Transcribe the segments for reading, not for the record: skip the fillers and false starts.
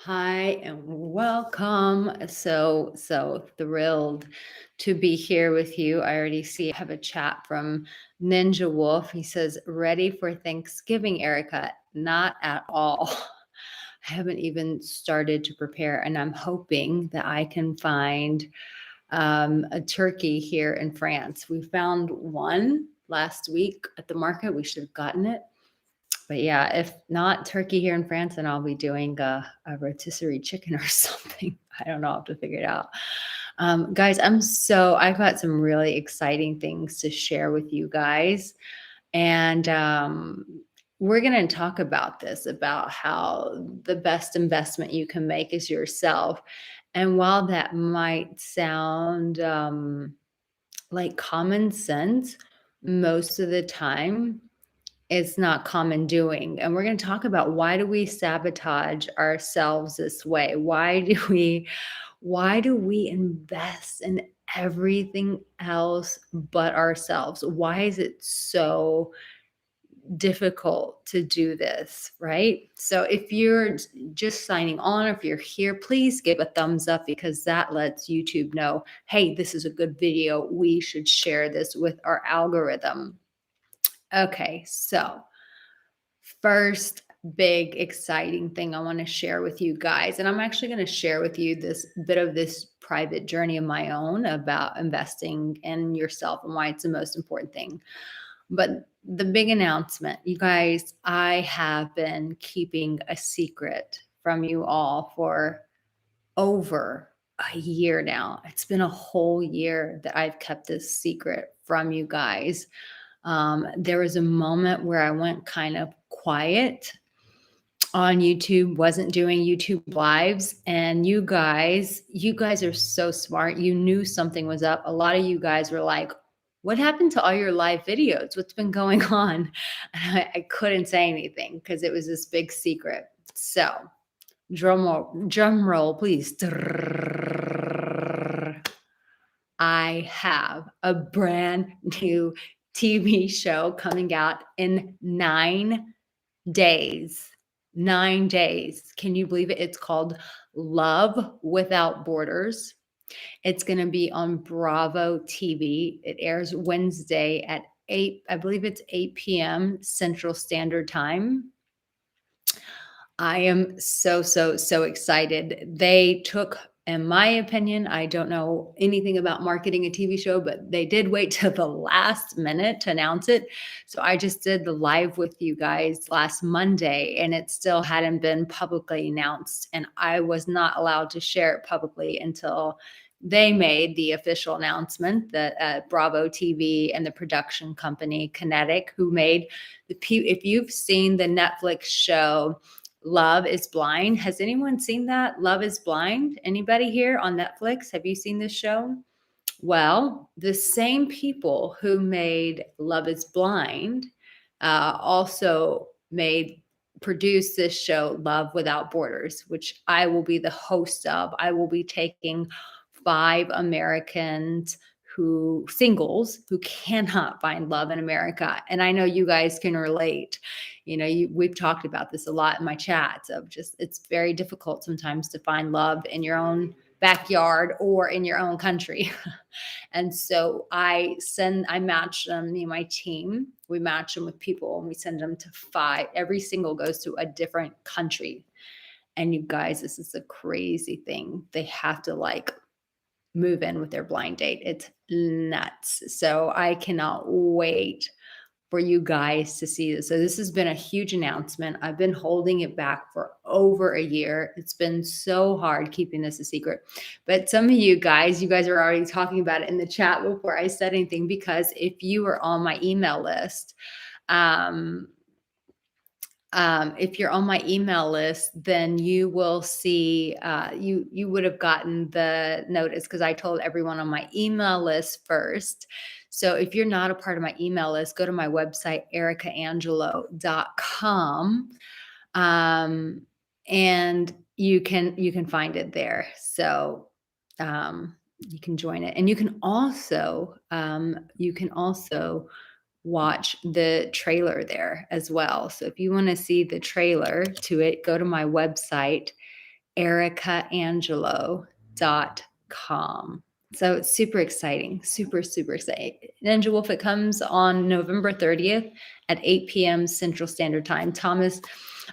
Hi and welcome. So thrilled to be here with you. I already see I have a chat from Ninja Wolf. He says, ready for Thanksgiving, Erica? Not at all. I haven't even started to prepare, and I'm hoping that I can find a turkey here in France. We found one last week at the market. We should have gotten it. But yeah, if not turkey here in France, then I'll be doing a rotisserie chicken or something. I don't know. I'll have to figure it out. Guys, I've got some really exciting things to share with you guys. And we're going to talk about this, about how the best investment you can make is yourself. And while that might sound like common sense, most of the time, it's not common doing. And we're going to talk about, why do we sabotage ourselves this way? Why do we invest in everything else but ourselves? Why is it so difficult to do this, right? So if you're just signing on, or if you're here, please give a thumbs up, because that lets YouTube know, hey, this is a good video. We should share this with our algorithm. Okay, so first big exciting thing I want to share with you guys, and I'm actually going to share with you this bit of this private journey of my own about investing in yourself and why it's the most important thing. But the big announcement, you guys, I have been keeping a secret from you all for over a year now. It's been a whole year that I've kept this secret from you guys. There was a moment where I went kind of quiet on YouTube, wasn't doing YouTube lives, and you guys are so smart. You knew something was up. A lot of you guys were like, what happened to all your live videos? What's been going on? And I couldn't say anything because it was this big secret. So drum roll, please. I have a brand new TV show coming out in 9 days. 9 days. Can you believe it? It's called Love Without Borders. It's going to be on Bravo TV. It airs Wednesday at 8, I believe it's 8 p.m. Central Standard Time. I am so excited. They took, in my opinion, I don't know anything about marketing a TV show, but they did wait till the last minute to announce it. So I just did the live with you guys last Monday, and it still hadn't been publicly announced. And I was not allowed to share it publicly until they made the official announcement that Bravo TV and the production company Kinetic, who made if you've seen the Netflix show Love is Blind. Has anyone seen that? Love is Blind? Anybody here on Netflix? Have you seen this show? Well, the same people who made Love is Blind also produced this show, Love Without Borders, which I will be the host of. I will be taking 5 Americans singles who cannot find love in America. And I know you guys can relate. We've talked about this a lot in my chats of just, it's very difficult sometimes to find love in your own backyard or in your own country. And so I match them, me and my team, we match them with people, and we send them to 5. Every single goes to a different country. And you guys, this is a crazy thing. They have to move in with their blind date. It's nuts. So I cannot wait for you guys to see this. So this has been a huge announcement. I've been holding it back for over a year. It's been so hard keeping this a secret. But some of you guys are already talking about it in the chat before I said anything, because if you are on my email list, if you're on my email list, then you will see, you would have gotten the notice, because I told everyone on my email list first. So if you're not a part of my email list, go to my website, aricaangelo.com, and you can find it there. So you can join it, and you can also watch the trailer there as well. So if you want to see the trailer to it, go to my website, ericaangelo.com. So it's super exciting, super, super exciting. Ninja Wolf, it comes on November 30th at 8 p.m. Central Standard Time. Thomas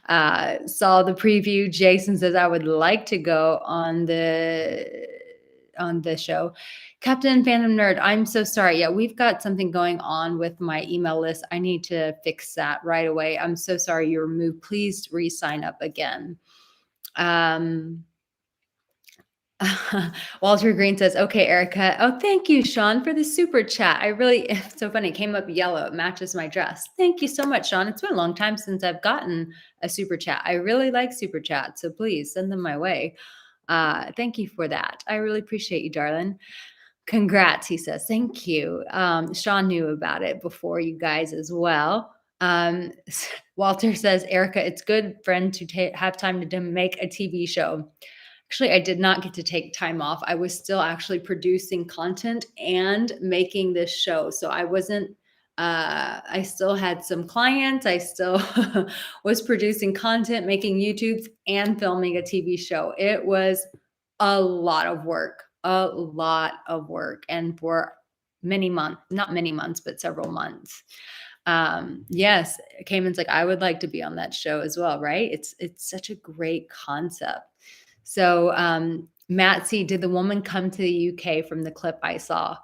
saw the preview. Jason says, I would like to go on the show. Captain Phantom Nerd, I'm so sorry. Yeah, we've got something going on with my email list. I need to fix that right away. I'm so sorry you're removed. Please re-sign up again. Um, Walter Green says, okay, Erica. Oh, thank you, Sean, for the super chat. I really, it's so funny. It came up yellow. It matches my dress. Thank you so much, Sean. It's been a long time since I've gotten a super chat. I really like super chats, so please send them my way. Thank you for that. I really appreciate you, darling. Congrats, he says. Thank you. Sean knew about it before you guys as well. Walter says, Erica, it's good, friend, to have time to make a TV show. Actually, I did not get to take time off. I was still actually producing content and making this show. So I wasn't, I still had some clients. I still was producing content, making YouTubes, and filming a TV show. It was a lot of work, a lot of work. And for many months, not many months, but several months. Yes, Cayman's like, I would like to be on that show as well, right? It's such a great concept. So, Matt C, did the woman come to the UK from the clip I saw?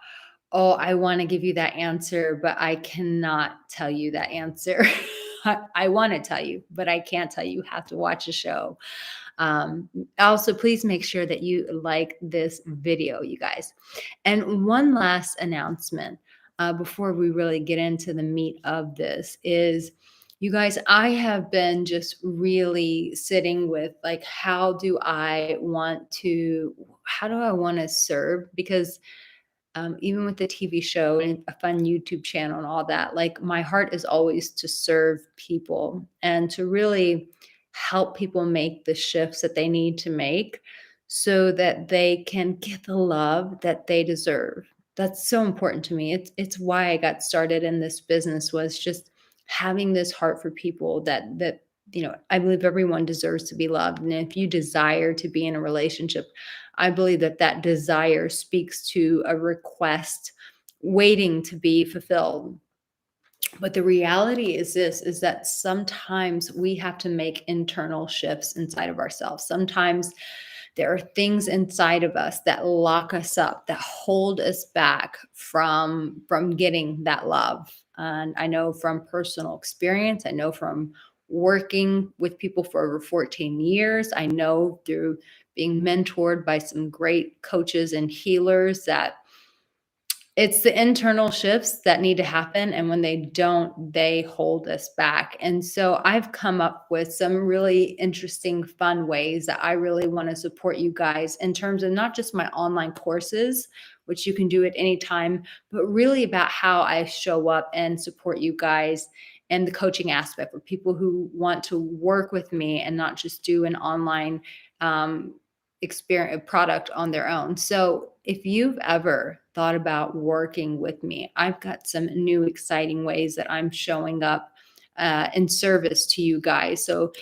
Oh, I want to give you that answer, but I cannot tell you that answer. I want to tell you, but I can't tell you. You have to watch the show. Also, please make sure that you like this video, you guys. And one last announcement before we really get into the meat of this is, you guys, I have been just really sitting with like, how do I want to serve? Because even with the TV show and a fun YouTube channel and all that, like my heart is always to serve people and to really help people make the shifts that they need to make so that they can get the love that they deserve. That's so important to me. It's why I got started in this business, was just having this heart for people that I believe everyone deserves to be loved. And if you desire to be in a relationship, I believe that that desire speaks to a request waiting to be fulfilled. But the reality is this, is that sometimes we have to make internal shifts inside of ourselves. Sometimes there are things inside of us that lock us up, that hold us back from getting that love. And I know from personal experience, I know from working with people for over 14 years, I know through being mentored by some great coaches and healers that it's the internal shifts that need to happen. And when they don't, they hold us back. And so I've come up with some really interesting, fun ways that I really want to support you guys in terms of not just my online courses, which you can do at any time, but really about how I show up and support you guys and the coaching aspect for people who want to work with me and not just do an online experience product on their own. So if you've ever thought about working with me, I've got some new exciting ways that I'm showing up in service to you guys. So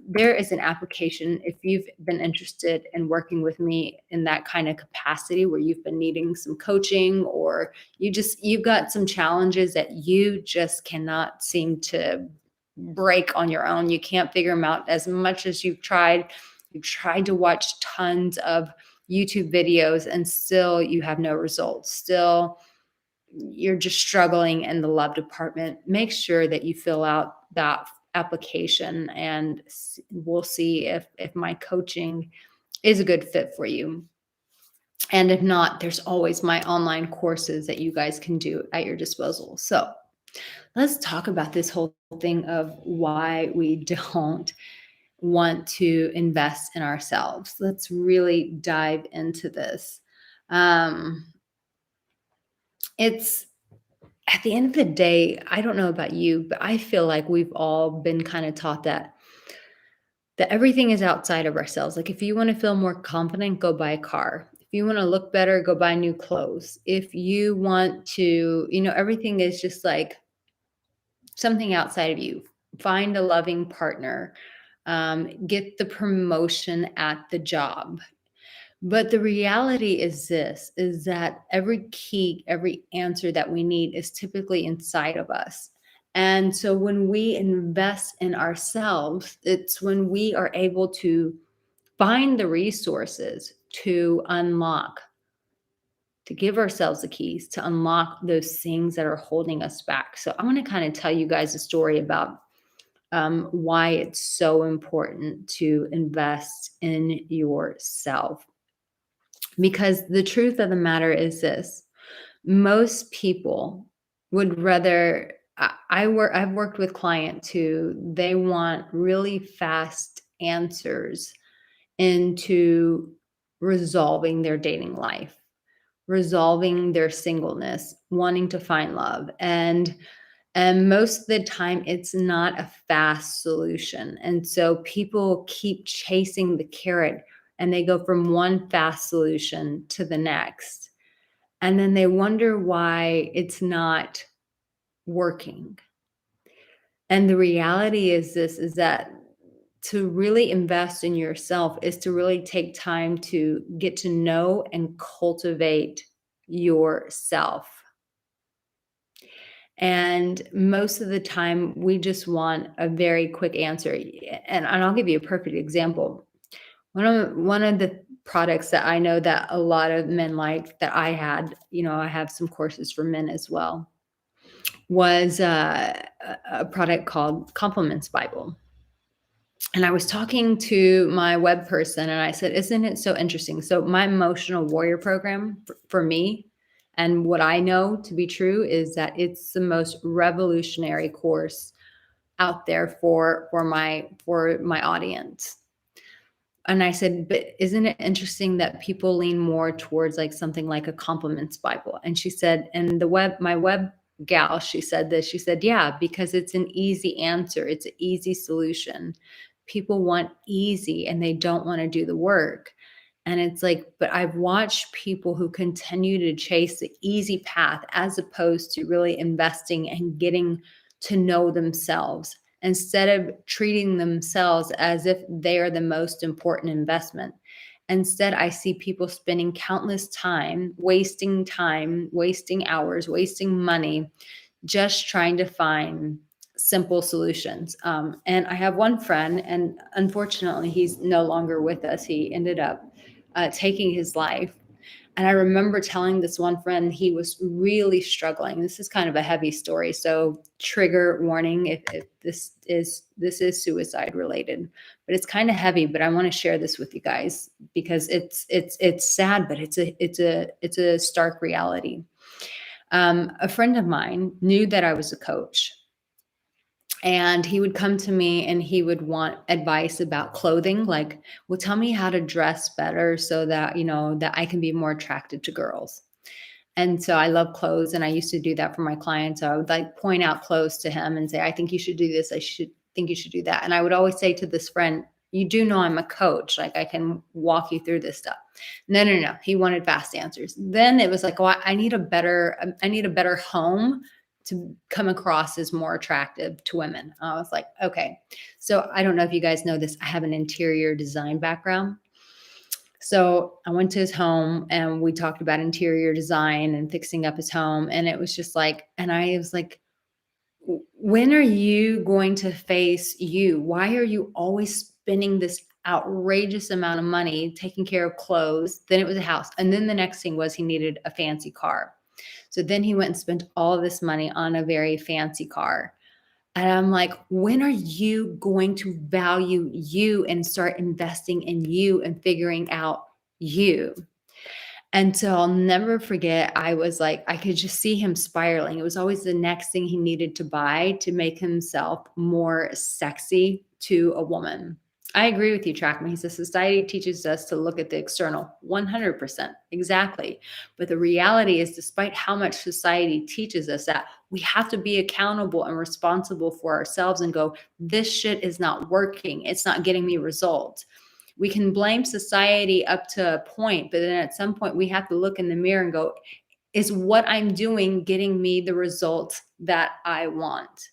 there is an application if you've been interested in working with me in that kind of capacity, where you've been needing some coaching, or you've got some challenges that you just cannot seem to break on your own. You can't figure them out as much as you've tried. You've tried to watch tons of YouTube videos and still you have no results. Still, you're just struggling in the love department. Make sure that you fill out that application and we'll see if my coaching is a good fit for you. And if not, there's always my online courses that you guys can do at your disposal. So let's talk about this whole thing of why we don't want to invest in ourselves. Let's really dive into this. It's at the end of the day, I don't know about you, but I feel like we've all been kind of taught that everything is outside of ourselves. Like if you want to feel more confident, go buy a car. If you want to look better, go buy new clothes. If you want to, everything is just like something outside of you. Find a loving partner. get the promotion at the job. But the reality is this, is that every key, every answer that we need is typically inside of us. And so when we invest in ourselves, it's when we are able to find the resources to unlock, to give ourselves the keys to unlock those things that are holding us back. So I'm going to kind of tell you guys a story about why it's so important to invest in yourself. Because the truth of the matter is this: most people would rather. I've worked with clients who they want really fast answers into resolving their dating life, resolving their singleness, wanting to find love. And most of the time it's not a fast solution. And so people keep chasing the carrot and they go from one fast solution to the next. And then they wonder why it's not working. And the reality is this, is that to really invest in yourself is to really take time to get to know and cultivate yourself. And most of the time, we just want a very quick answer. And I'll give you a perfect example. One of the products that I know that a lot of men like, that I had, I have some courses for men as well, was a product called Compliments Bible. And I was talking to my web person and I said, isn't it so interesting? So my emotional warrior program for me, and what I know to be true, is that it's the most revolutionary course out there for my audience. And I said, but isn't it interesting that people lean more towards like something like a compliments Bible? And she said, and my web gal, she said this, she said, yeah, because it's an easy answer. It's an easy solution. People want easy and they don't want to do the work. And it's like, but I've watched people who continue to chase the easy path as opposed to really investing and getting to know themselves, instead of treating themselves as if they are the most important investment. Instead, I see people spending countless time, wasting hours, wasting money, just trying to find simple solutions. And I have one friend, and unfortunately, he's no longer with us. He ended up taking his life. And I remember telling this one friend he was really struggling. This is kind of a heavy story, so trigger warning if this is suicide related, but it's kind of heavy. But I want to share this with you guys because it's sad, but it's a stark reality. A friend of mine knew that I was a coach, and he would come to me and he would want advice about clothing, like, well, tell me how to dress better so that that I can be more attracted to girls. And so I love clothes, and I used to do that for my clients. So I would like point out clothes to him and say, I think you should do this, I should think you should do that. And I would always say to this friend, you do know I'm a coach, like I can walk you through this stuff. No, no, no, he wanted fast answers. Then it was like, oh, I need a better home to come across as more attractive to women. I was like, okay. So I don't know if you guys know this, I have an interior design background. So I went to his home and we talked about interior design and fixing up his home. And it was just like, and I was like, when are you going to face you? Why are you always spending this outrageous amount of money taking care of clothes? Then it was a house. And then the next thing was he needed a fancy car. So then he went and spent all this money on a very fancy car. And I'm like, when are you going to value you and start investing in you and figuring out you? And so I'll never forget, I was like, I could just see him spiraling. It was always the next thing he needed to buy to make himself more sexy to a woman. I agree with you, Trackman. He says society teaches us to look at the external. 100%. Exactly. But the reality is, despite how much society teaches us that, we have to be accountable and responsible for ourselves and go, this shit is not working. It's not getting me results. We can blame society up to a point, but then at some point we have to look in the mirror and go, is what I'm doing getting me the results that I want?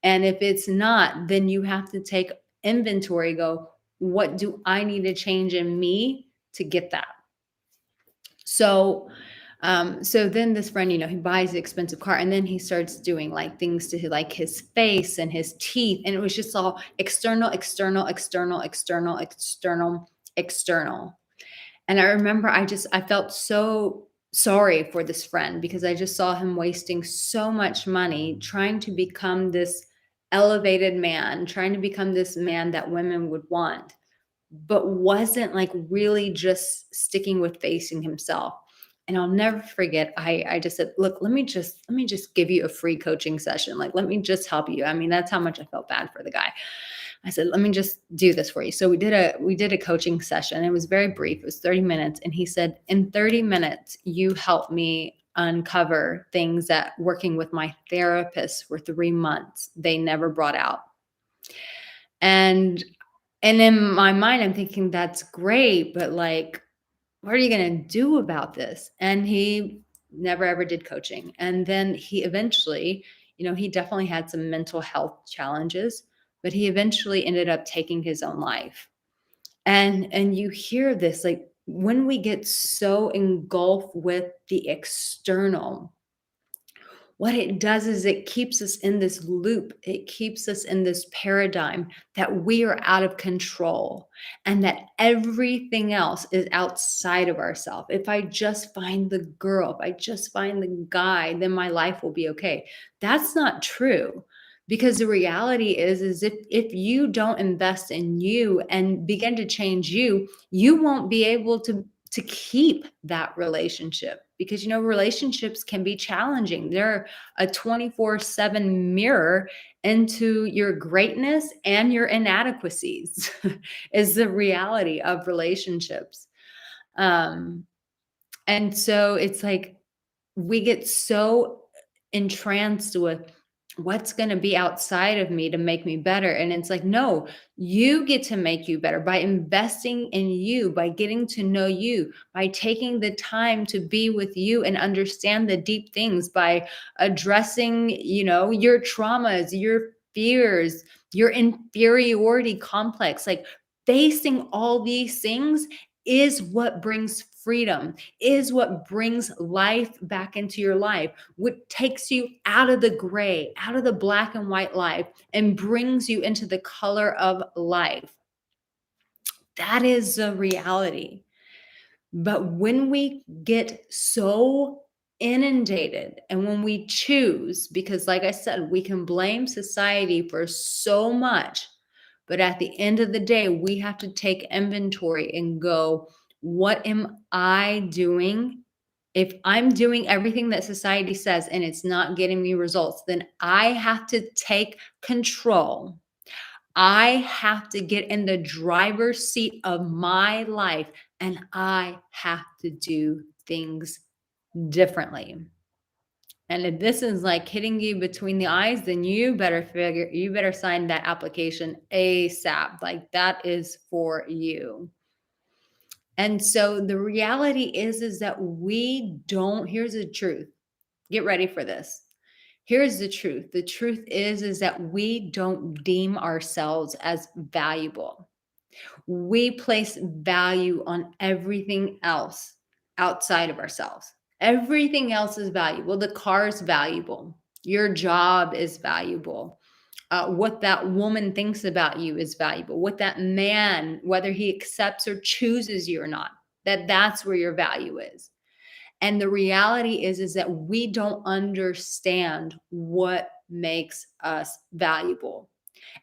And if it's not, then you have to take inventory, go, what do I need to change in me to get that? So, so then this friend, he buys the expensive car, and then he starts doing like things to like his face and his teeth. And it was just all external, external, external, external, external, external. And I remember I felt so sorry for this friend because I just saw him wasting so much money trying to become this elevated man, trying to become this man that women would want, but wasn't like really just sticking with facing himself. And I'll never forget, I just said, look, let me just give you a free coaching session. Like, let me just help you. I mean, that's how much I felt bad for the guy. I said, let me just do this for you. So we did a coaching session. It was very brief. It was 30 minutes. And he said, in 30 minutes, you helped me uncover things that working with my therapist for 3 months, they never brought out. And in my mind, I'm thinking that's great, but like, what are you going to do about this? And he never ever did coaching. And then he eventually, he definitely had some mental health challenges, but he eventually ended up taking his own life. And you hear this, like, when we get so engulfed with the external, what it does is it keeps us in this loop. It keeps us in this paradigm that we are out of control and that everything else is outside of ourselves. If I just find the girl, if I just find the guy, then my life will be okay. That's not true. Because the reality is if you don't invest in you and begin to change you, you won't be able to keep that relationship, because relationships can be challenging. They're a 24/7 mirror into your greatness and your inadequacies is the reality of relationships. Um, and so it's like we get so entranced with what's going to be outside of me to make me better. And it's like, no, you get to make you better by investing in you, by getting to know you, by taking the time to be with you and understand the deep things, by addressing, your traumas, your fears, your inferiority complex. Like, facing all these things is what brings freedom, is what brings life back into your life, what takes you out of the gray, out of the black and white life, and brings you into the color of life. That is the reality. But when we get so inundated and when we choose, because like I said, we can blame society for so much, but at the end of the day, we have to take inventory and go, what am I doing? If I'm doing everything that society says and it's not getting me results, then I have to take control. I have to get in the driver's seat of my life and I have to do things differently. And if this is like hitting you between the eyes, then you better sign that application ASAP. Like, that is for you. And so the reality is that here's the truth. Get ready for this. Here's the truth. The truth is that we don't deem ourselves as valuable. We place value on everything else outside of ourselves. Everything else is valuable. The car is valuable. Your job is valuable. What that woman thinks about you is valuable. What that man, whether he accepts or chooses you or not, that's where your value is. And the reality is that we don't understand what makes us valuable.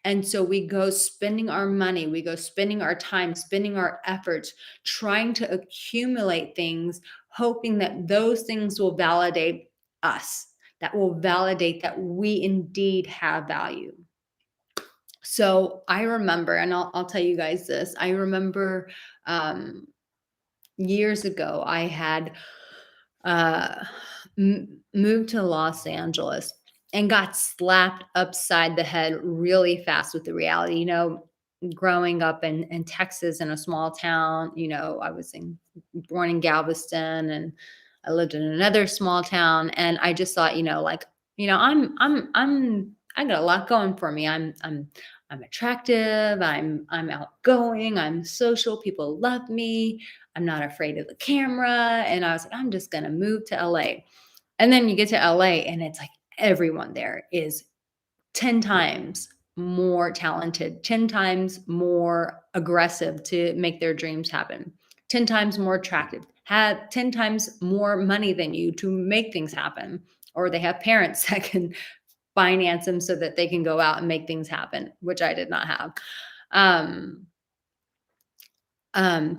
And so we go spending our money, we go spending our time, spending our efforts, trying to accumulate things, hoping that those things will validate us, that will validate that we indeed have value. So I remember, and I'll tell you guys this. I remember um, years ago, I had uh, moved to Los Angeles and got slapped upside the head really fast with the reality. Growing up in Texas in a small town, I was born in Galveston, and I lived in another small town, and I just thought, like, I got a lot going for me. I'm attractive, I'm outgoing, I'm social, people love me, I'm not afraid of the camera. And I was like, I'm just gonna move to LA. And then you get to LA and it's like everyone there is 10 times more talented, 10 times more aggressive to make their dreams happen, 10 times more attractive, have 10 times more money than you to make things happen. Or they have parents that can finance them so that they can go out and make things happen, which I did not have. Um,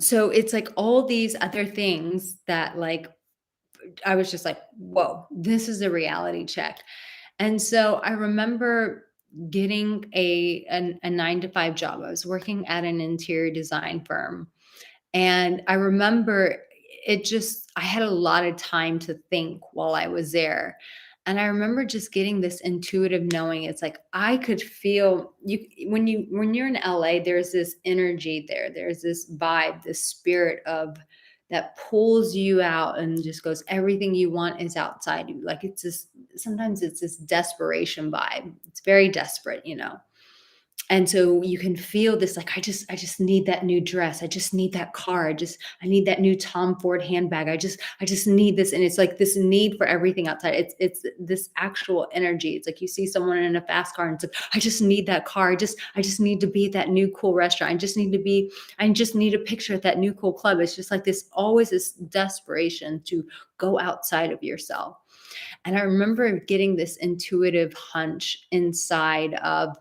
so it's like all these other things that like I was just like, whoa, this is a reality check. And so I remember getting a 9 to 5 job. I was working at an interior design firm. And I remember I had a lot of time to think while I was there. And I remember just getting this intuitive knowing. It's like I could feel you when you're in LA, there's this energy there. There's this vibe, this spirit of that pulls you out and just goes, everything you want is outside you. Like it's this sometimes it's this desperation vibe. It's very desperate. And so you can feel this like I just need that new dress. I just need that car. I need that new Tom Ford handbag. I just need this. And it's like this need for everything outside. It's this actual energy. It's like you see someone in a fast car and it's like I just need that car. I just need to be at that new cool restaurant. I just need a picture at that new cool club. It's just like this always this desperation to go outside of yourself. And I remember getting this intuitive hunch inside of,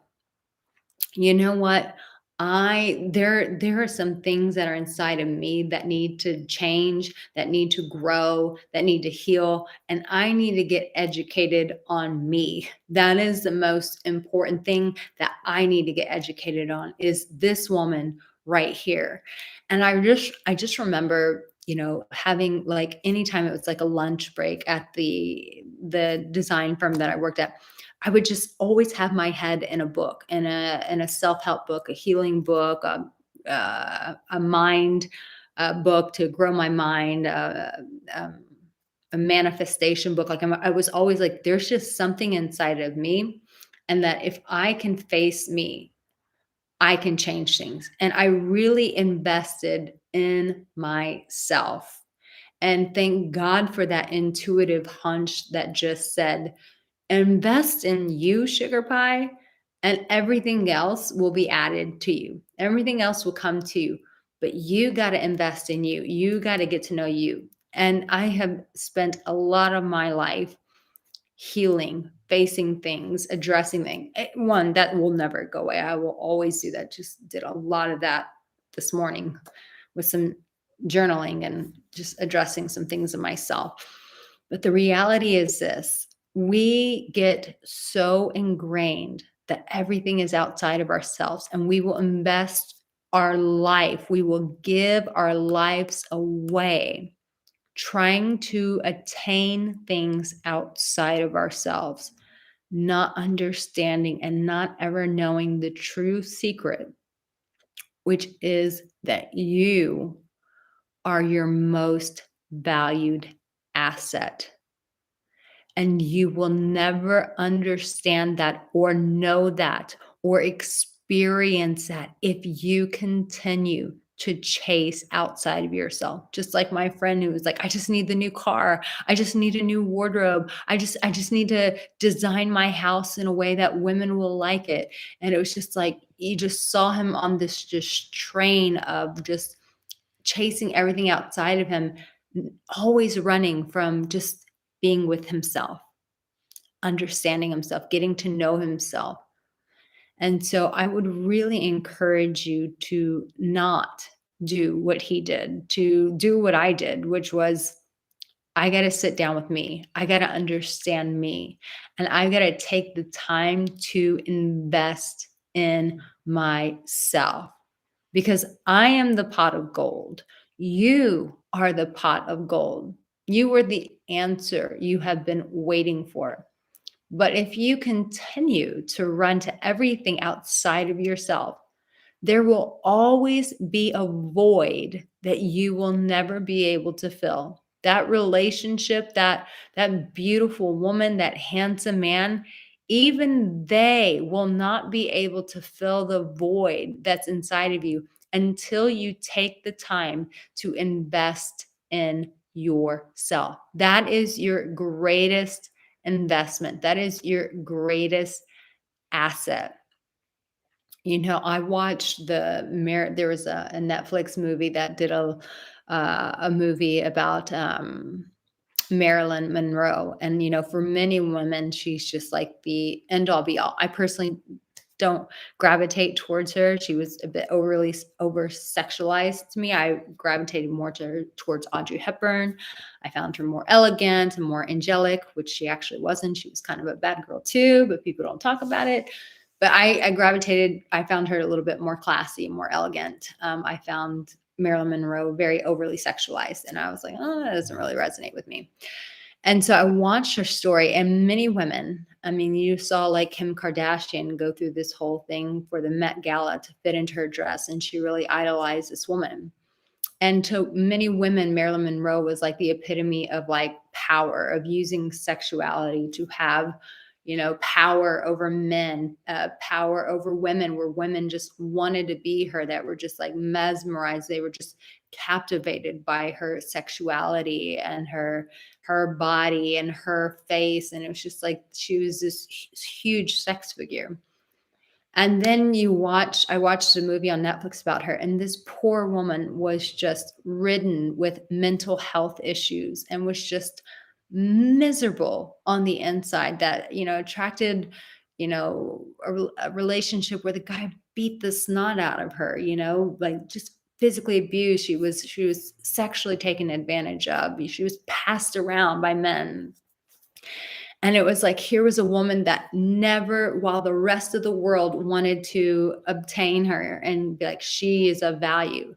you know what? There are some things that are inside of me that need to change, that need to grow, that need to heal, and I need to get educated on me. That is the most important thing that I need to get educated on is this woman right here. And I just remember, having like anytime it was like a lunch break at the design firm that I worked at, I would just always have my head in a book, in a self-help book, a healing book, a mind book to grow my mind, um, a manifestation book. Like I was always like, there's just something inside of me, and that if I can face me, I can change things. And I really invested in myself. And thank God for that intuitive hunch that just said, invest in you, sugar pie, and everything else will be added to you. Everything else will come to you, but you got to invest in you. You got to get to know you. And I have spent a lot of my life healing, facing things, addressing things. One, that will never go away. I will always do that. Just did a lot of that this morning with some journaling and just addressing some things in myself. But the reality is this: we get so ingrained that everything is outside of ourselves, and we will invest our life, we will give our lives away trying to attain things outside of ourselves, not understanding and not ever knowing the true secret, which is that you are your most valued asset. And you will never understand that or know that or experience that if you continue to chase outside of yourself. Just like my friend who was like, I just need the new car. I just need a new wardrobe. I just need to design my house in a way that women will like it. And it was just like you just saw him on this just train of just chasing everything outside of him, always running from just being with himself, understanding himself, getting to know himself. And so I would really encourage you to not do what he did, to do what I did, which was I got to sit down with me. I got to understand me. And I got to take the time to invest in myself because I am the pot of gold. You are the pot of gold. You are the answer you have been waiting for. But if you continue to run to everything outside of yourself, there will always be a void that you will never be able to fill. That relationship, that beautiful woman, that handsome man, even they will not be able to fill the void that's inside of you until you take the time to invest in yourself. That is your greatest investment. That is your greatest asset. I watched there was a Netflix movie that did a movie about Marilyn Monroe. And, for many women, she's just like the end all be all. I personally don't gravitate towards her. She was a bit over sexualized to me. I gravitated more towards Audrey Hepburn. I found her more elegant and more angelic, which she actually wasn't. She was kind of a bad girl too, but people don't talk about it. But I found her a little bit more classy, more elegant. I found Marilyn Monroe very overly sexualized. And I was like, oh, that doesn't really resonate with me. And so I watched her story, and many women, I mean, you saw like Kim Kardashian go through this whole thing for the Met Gala to fit into her dress, and she really idolized this woman. And to many women, Marilyn Monroe was like the epitome of like power, of using sexuality to have, power over men, power over women, where women just wanted to be her, that were just like mesmerized. They were just captivated by her sexuality and her body and her face. And it was just like she was this huge sex figure. And then I watched a movie on Netflix about her, and this poor woman was just ridden with mental health issues and was just miserable on the inside, that, attracted, a relationship where the guy beat the snot out of her, like just physically abused. She was sexually taken advantage of. She was passed around by men. And it was like, here was a woman that never, while the rest of the world wanted to obtain her and be like, she is of value,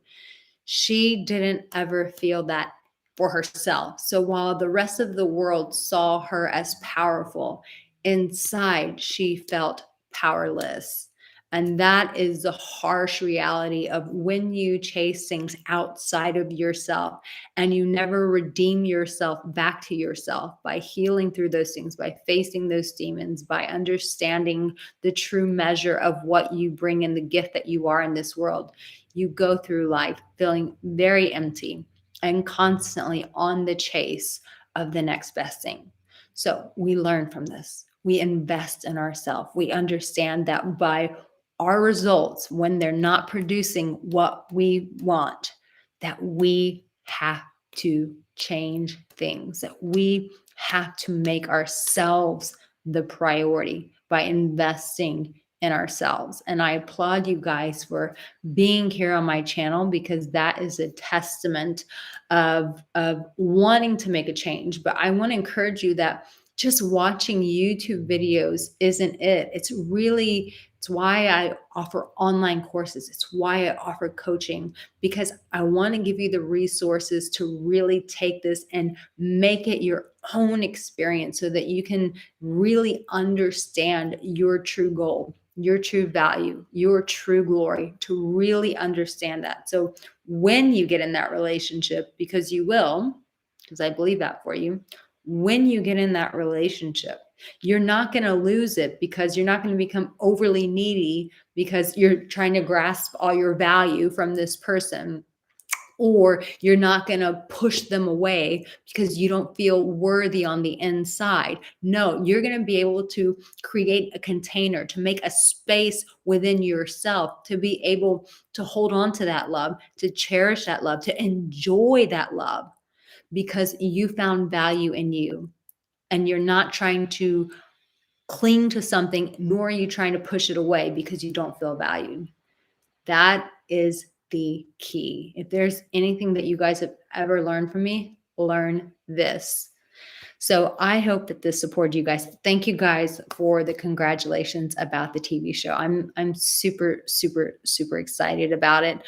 she didn't ever feel that for herself. So while the rest of the world saw her as powerful, inside she felt powerless. And that is the harsh reality of when you chase things outside of yourself and you never redeem yourself back to yourself by healing through those things, by facing those demons, by understanding the true measure of what you bring and the gift that you are in this world. You go through life feeling very empty and constantly on the chase of the next best thing. So we learn from this. We invest in ourselves. We understand that by our results, when they're not producing what we want, that we have to change things, that we have to make ourselves the priority by investing in ourselves. And I applaud you guys for being here on my channel, because that is a testament of wanting to make a change. But I want to encourage you that just watching YouTube videos isn't it. It's why I offer online courses. It's why I offer coaching, because I want to give you the resources to really take this and make it your own experience so that you can really understand your true goal, your true value, your true glory, to really understand that. So when you get in that relationship, because you will, because I believe that for you, when you get in that relationship, you're not going to lose it, because you're not going to become overly needy because you're trying to grasp all your value from this person, or you're not going to push them away because you don't feel worthy on the inside. No, you're going to be able to create a container, to make a space within yourself, to be able to hold on to that love, to cherish that love, to enjoy that love, because you found value in you. And you're not trying to cling to something, nor are you trying to push it away because you don't feel valued. That is the key. If there's anything that you guys have ever learned from me, learn this. So I hope that this supported you guys. Thank you guys for the congratulations about the TV show. I'm super, super, super excited about it.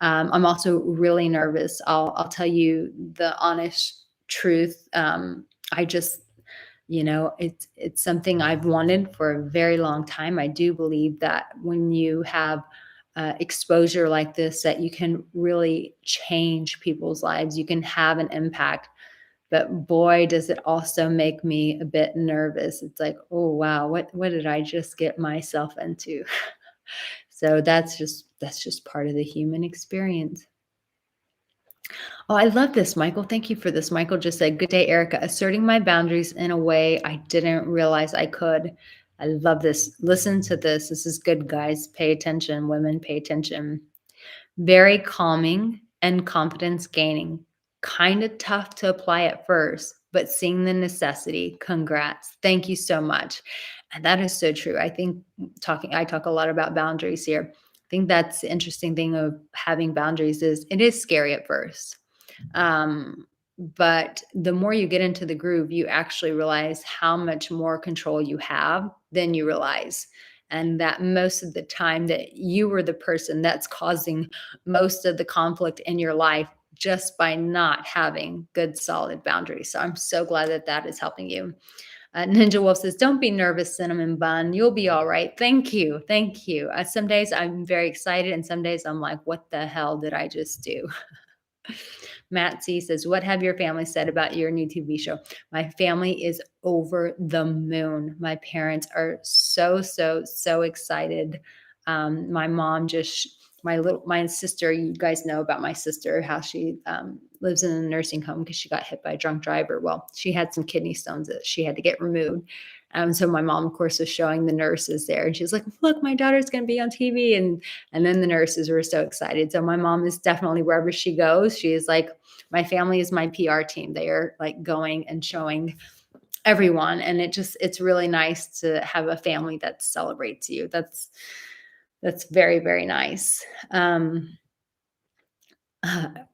I'm also really nervous. I'll tell you the honest truth. I just, it's something I've wanted for a very long time. I do believe that when you have exposure like this, that you can really change people's lives. You can have an impact, but boy, does it also make me a bit nervous. It's like, oh wow, what did I just get myself into? So that's just part of the human experience. Oh, I love this, Michael. Thank you for this. Michael just said, "Good day, Erica. Asserting my boundaries in a way I didn't realize I could." I love this. Listen to this. This is good, guys. Pay attention. Women, pay attention. Very calming and confidence gaining. Kind of tough to apply at first, but seeing the necessity. Congrats. Thank you so much. And that is so true. I think I talk a lot about boundaries here. I think that's the interesting thing of having boundaries is it is scary at first. But the more you get into the groove, you actually realize how much more control you have than you realize. And that most of the time that you were the person that's causing most of the conflict in your life just by not having good, solid boundaries. So I'm so glad that that is helping you. Ninja Wolf says, "Don't be nervous, Cinnamon Bun. You'll be all right." Thank you. Thank you. Some days I'm very excited, and some days I'm like, what the hell did I just do? Matt C says, "What have your family said about your new TV show?" My family is over the moon. My parents are so, so, so excited. My mom just, my sister, you guys know about my sister, how she lives in a nursing home because she got hit by a drunk driver. Well, she had some kidney stones that she had to get removed. So my mom, of course, was showing the nurses there, and she's like, "Look, my daughter's going to be on TV," and then the nurses were so excited. So my mom is definitely wherever she goes, she is like, my family is my PR team. They are like going and showing everyone. And it's really nice to have a family that celebrates you. That's very, very nice.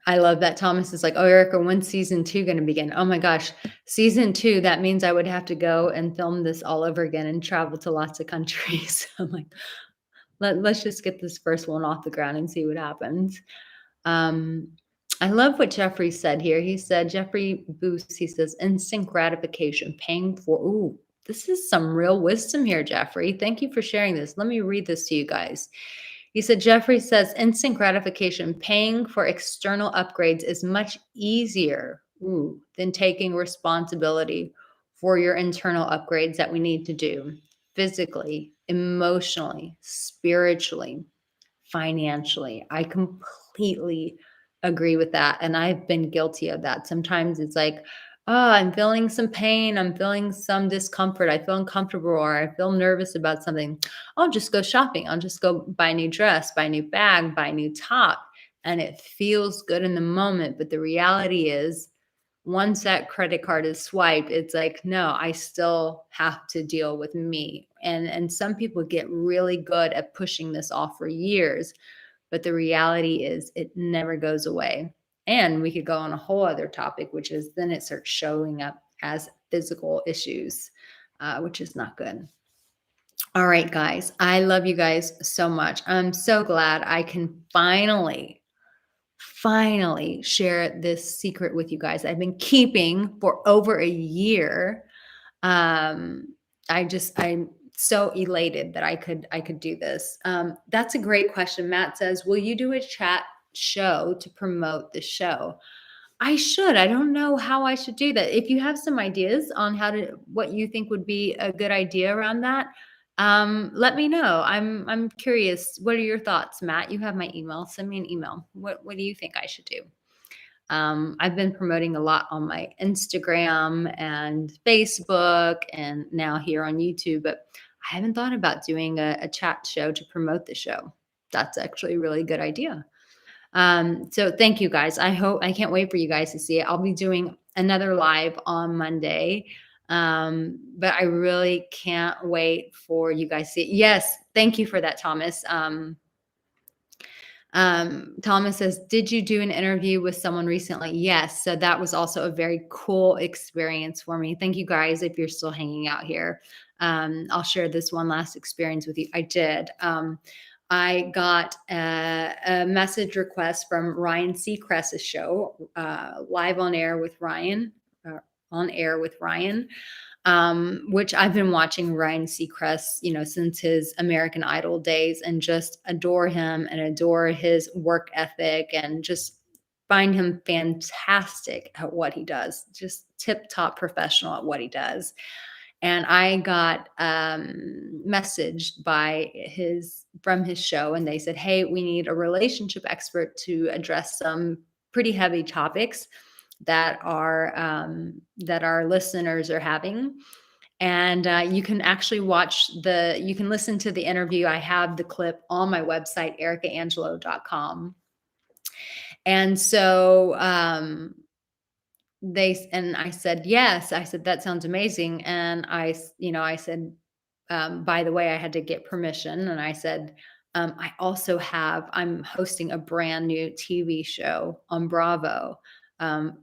I love that Thomas is like, "Oh, Erica, when's season two going to begin?" Oh my gosh, season two, that means I would have to go and film this all over again and travel to lots of countries. I'm like, let's just get this first one off the ground and see what happens. Um, I love what Jeffrey said here. He said, Jeffrey Boost, he says, instant gratification, paying for, ooh, this is some real wisdom here, Jeffrey. Thank you for sharing this. Let me read this to you guys. He said, Jeffrey says, instant gratification, paying for external upgrades is much easier than taking responsibility for your internal upgrades that we need to do physically, emotionally, spiritually, financially. I completely agree with that. And I've been guilty of that. Sometimes it's like, oh, I'm feeling some pain. I'm feeling some discomfort. I feel uncomfortable or I feel nervous about something. I'll just go shopping. I'll just go buy a new dress, buy a new bag, buy a new top. And it feels good in the moment. But the reality is, once that credit card is swiped, it's like, no, I still have to deal with me. And some people get really good at pushing this off for years, but the reality is it never goes away. And we could go on a whole other topic, which is then it starts showing up as physical issues, which is not good. All right, guys, I love you guys so much. I'm so glad I can finally share this secret with you guys I've been keeping for over a year. um I'm so elated that I could do this. That's a great question. Matt says, will you do a chat show to promote the show? I should. I don't know how I should do that. If you have some ideas on what you think would be a good idea around that, let me know. I'm curious. What are your thoughts, Matt? You have my email. Send me an email. What do you think I should do? I've been promoting a lot on my Instagram and Facebook and now here on YouTube, but I haven't thought about doing a chat show to promote the show. That's actually a really good idea. So thank you guys. I can't wait for you guys to see it. I'll be doing another live on Monday. But I really can't wait for you guys to see it. Yes, thank you for that, Thomas. Thomas says, did you do an interview with someone recently? Yes. So that was also a very cool experience for me. Thank you guys if you're still hanging out here. I'll share this one last experience with you. I did. I got a message request from Ryan Seacrest's show, live on air with Ryan, which I've been watching Ryan Seacrest, since his American Idol days and just adore him and adore his work ethic and just find him fantastic at what he does, just tip top professional at what he does. And I got messaged by his from his show, and they said, "Hey, we need a relationship expert to address some pretty heavy topics that our listeners are having." And you can actually you can listen to the interview. I have the clip on my website, ericaangelo.com. And so and I said, yes. I said, that sounds amazing. And I said, by the way, I had to get permission. And I said, I'm hosting a brand new TV show on Bravo.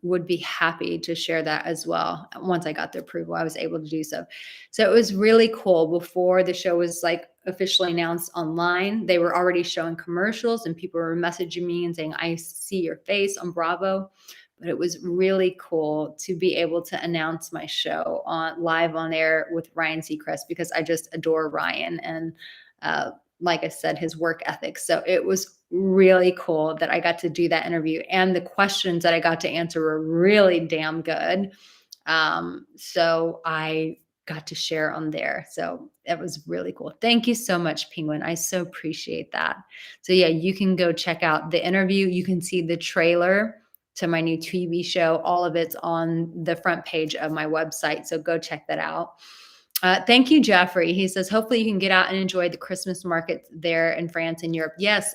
Would be happy to share that as well. Once I got the approval, I was able to do so. So it was really cool. Before the show was like officially announced online, they were already showing commercials and people were messaging me and saying, I see your face on Bravo. But it was really cool to be able to announce my show on live on air with Ryan Seacrest, because I just adore Ryan and like I said, his work ethic. So it was really cool that I got to do that interview, and the questions that I got to answer were really damn good. So I got to share on there. So it was really cool. Thank you so much, Penguin. I so appreciate that. So yeah, you can go check out the interview. You can see the trailer to my new TV show. All of it's on the front page of my website. So go check that out. Thank you, Jeffrey. He says, hopefully you can get out and enjoy the Christmas market there in France and Europe. Yes,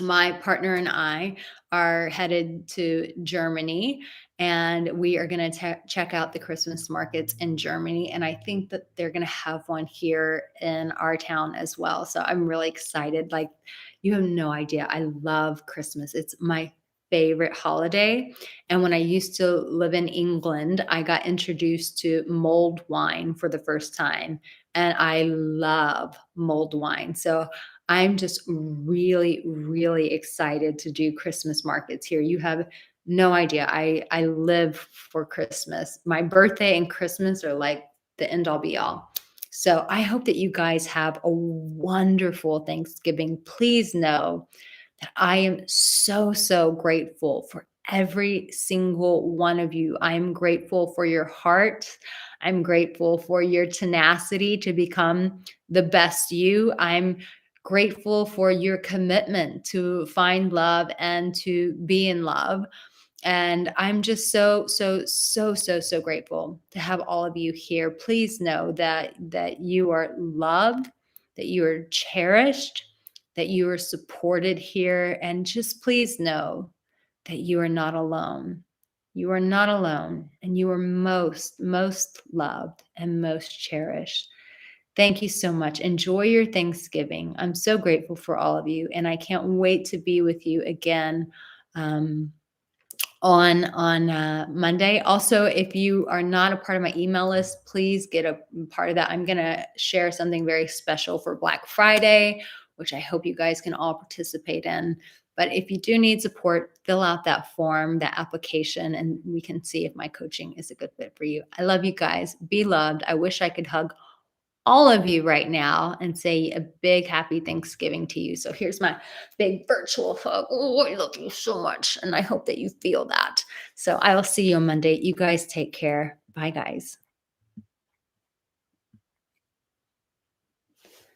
my partner and I are headed to Germany, and we are going to check out the Christmas markets in Germany. And I think that they're going to have one here in our town as well. So I'm really excited. Like, you have no idea. I love Christmas. It's my favorite holiday. And when I used to live in England, I got introduced to mulled wine for the first time. And I love mulled wine. So I'm just really, really excited to do Christmas markets here. You have no idea. I live for Christmas. My birthday and Christmas are like the end all be all. So I hope that you guys have a wonderful Thanksgiving. Please know that I am so, so grateful for every single one of you. I'm grateful for your heart. I'm grateful for your tenacity to become the best you. I'm grateful for your commitment to find love and to be in love. And I'm just so, so, so, so, so grateful to have all of you here. Please know that you are loved, that you are cherished, that you are supported here. And just please know that you are not alone. You are not alone, and you are most, most loved and most cherished. Thank you so much. Enjoy your Thanksgiving. I'm so grateful for all of you, and I can't wait to be with you again. On Monday. Also, if you are not a part of my email list, please get a part of that. I'm going to share something very special for Black Friday, which I hope you guys can all participate in. But if you do need support, fill out that form, that application, and we can see if my coaching is a good fit for you. I love you guys. Be loved. I wish I could hug all of you right now and say a big happy Thanksgiving to you. So here's my big virtual hug. Oh, I love you so much. And I hope that you feel that. So I will see you on Monday. You guys take care. Bye, guys.